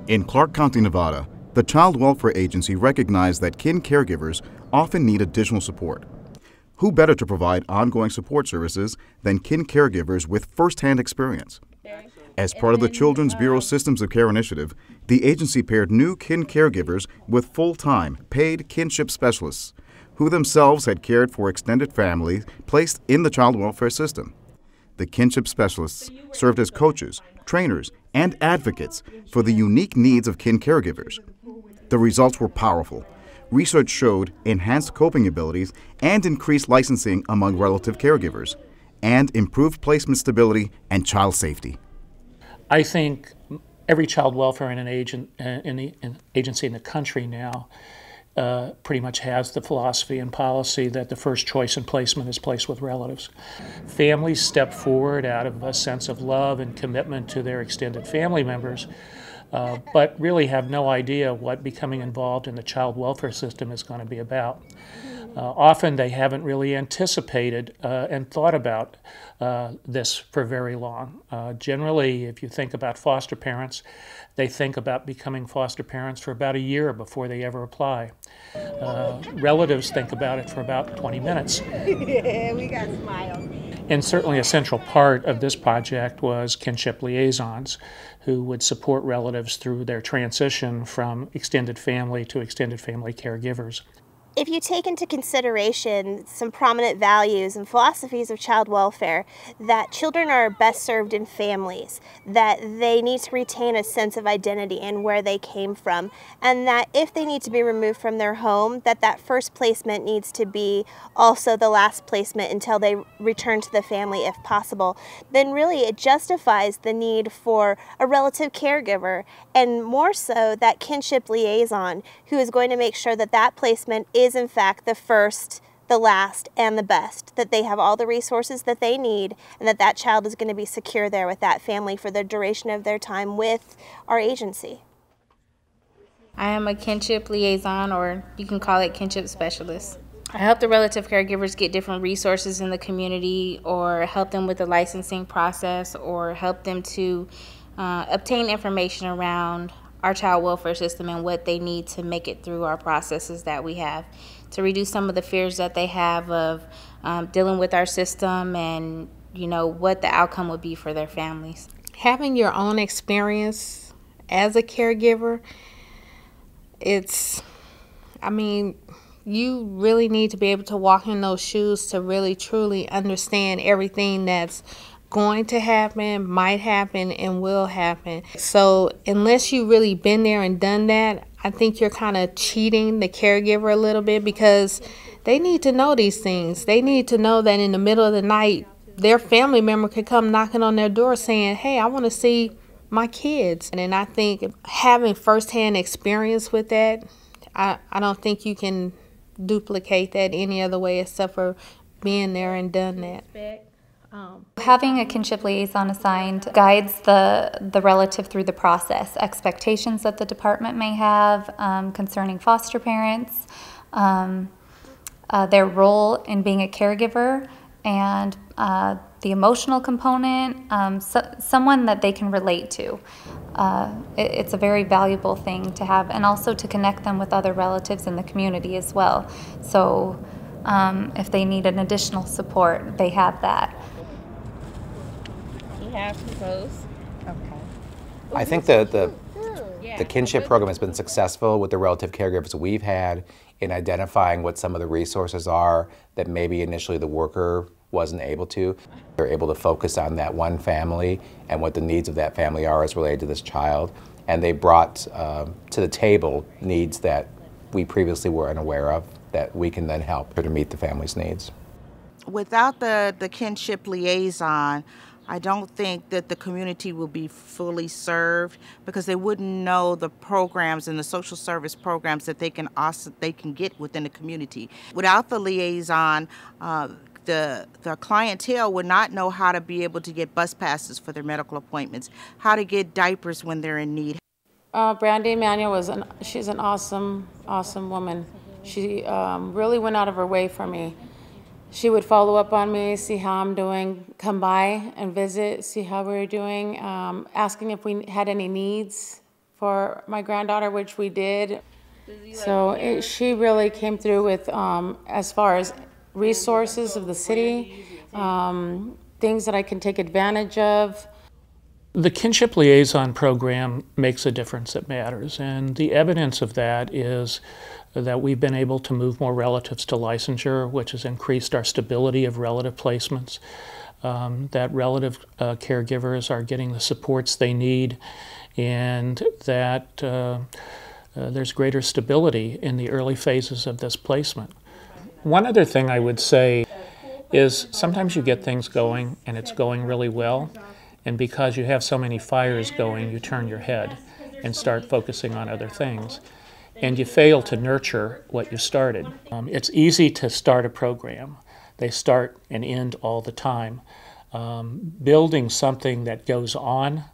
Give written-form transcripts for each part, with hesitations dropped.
In Clark County, Nevada, the Child Welfare Agency recognized that kin caregivers often need additional support. Who better to provide ongoing support services than kin caregivers with firsthand experience? As part of the Children's Bureau Systems of Care initiative, the agency paired new kin caregivers with full-time, paid kinship specialists, who themselves had cared for extended families placed in the child welfare system. The kinship specialists served as coaches, trainers, and advocates for the unique needs of kin caregivers. The results were powerful. Research showed enhanced coping abilities and increased licensing among relative caregivers, and improved placement stability and child safety. I think every child welfare agency in the country now pretty much has the philosophy and policy that the first choice in placement is placed with relatives. Families step forward out of a sense of love and commitment to their extended family members, but really have no idea what becoming involved in the child welfare system is going to be about. Often they haven't really anticipated and thought about this for very long. Generally, if you think about foster parents, they think about becoming foster parents for about a year before they ever apply. Relatives think about it for about 20 minutes. Yeah, we got smiles. And certainly a central part of this project was Kinship Liaisons, who would support relatives through their transition from extended family to extended family caregivers. If you take into consideration some prominent values and philosophies of child welfare, that children are best served in families, that they need to retain a sense of identity and where they came from, and that if they need to be removed from their home, that first placement needs to be also the last placement until they return to the family if possible, then really it justifies the need for a relative caregiver, and more so that kinship liaison who is going to make sure that that placement is in fact the first, the last, and the best, that they have all the resources that they need, and that child is going to be secure there with that family for the duration of their time with our agency. I am a kinship liaison, or you can call it kinship specialist. I help the relative caregivers get different resources in the community, or help them with the licensing process, or help them to obtain information around our child welfare system and what they need to make it through our processes that we have, to reduce some of the fears that they have of dealing with our system and, you know, what the outcome would be for their families. Having your own experience as a caregiver, you really need to be able to walk in those shoes to really truly understand everything that's going to happen, might happen, and will happen. So unless you've really been there and done that, I think you're kind of cheating the caregiver a little bit, because they need to know these things. They need to know that in the middle of the night, their family member could come knocking on their door saying, hey, I want to see my kids. And I think having firsthand experience with that, I don't think you can duplicate that any other way except for being there and done that. Having a kinship liaison assigned guides the relative through the process, expectations that the department may have concerning foster parents, their role in being a caregiver, and the emotional component, someone that they can relate to. It's a very valuable thing to have, and also to connect them with other relatives in the community as well. So if they need an additional support, they have that. Okay. I think the kinship program has been successful with the relative caregivers we've had in identifying what some of the resources are that maybe initially the worker wasn't able to. They're able to focus on that one family and what the needs of that family are as related to this child. And they brought to the table needs that we previously were unaware of that we can then help to meet the family's needs. Without the kinship liaison, I don't think that the community will be fully served, because they wouldn't know the programs and the social service programs that they can get within the community. Without the liaison, the clientele would not know how to be able to get bus passes for their medical appointments, how to get diapers when they're in need. Brandy Emanuel she's an awesome woman. She really went out of her way for me. She would follow up on me, see how I'm doing, come by and visit, see how we were doing, asking if we had any needs for my granddaughter, which we did. So she really came through with, as far as resources of the city, things that I can take advantage of. The Kinship Liaison program makes a difference that matters, and the evidence of that is that we've been able to move more relatives to licensure, which has increased our stability of relative placements, that relative caregivers are getting the supports they need, and that there's greater stability in the early phases of this placement. One other thing I would say is sometimes you get things going and it's going really well, and because you have so many fires going, you turn your head and start focusing on other things, and you fail to nurture what you started. It's easy to start a program. They start and end all the time. Building something that goes on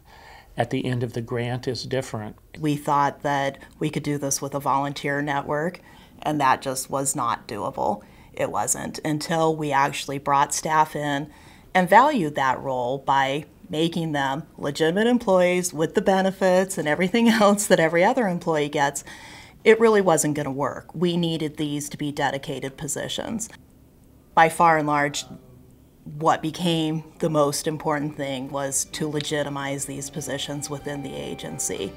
at the end of the grant is different. We thought that we could do this with a volunteer network, and that just was not doable. It wasn't until we actually brought staff in and valued that role by making them legitimate employees with the benefits and everything else that every other employee gets. It really wasn't going to work. We needed these to be dedicated positions. By far and large, what became the most important thing was to legitimize these positions within the agency.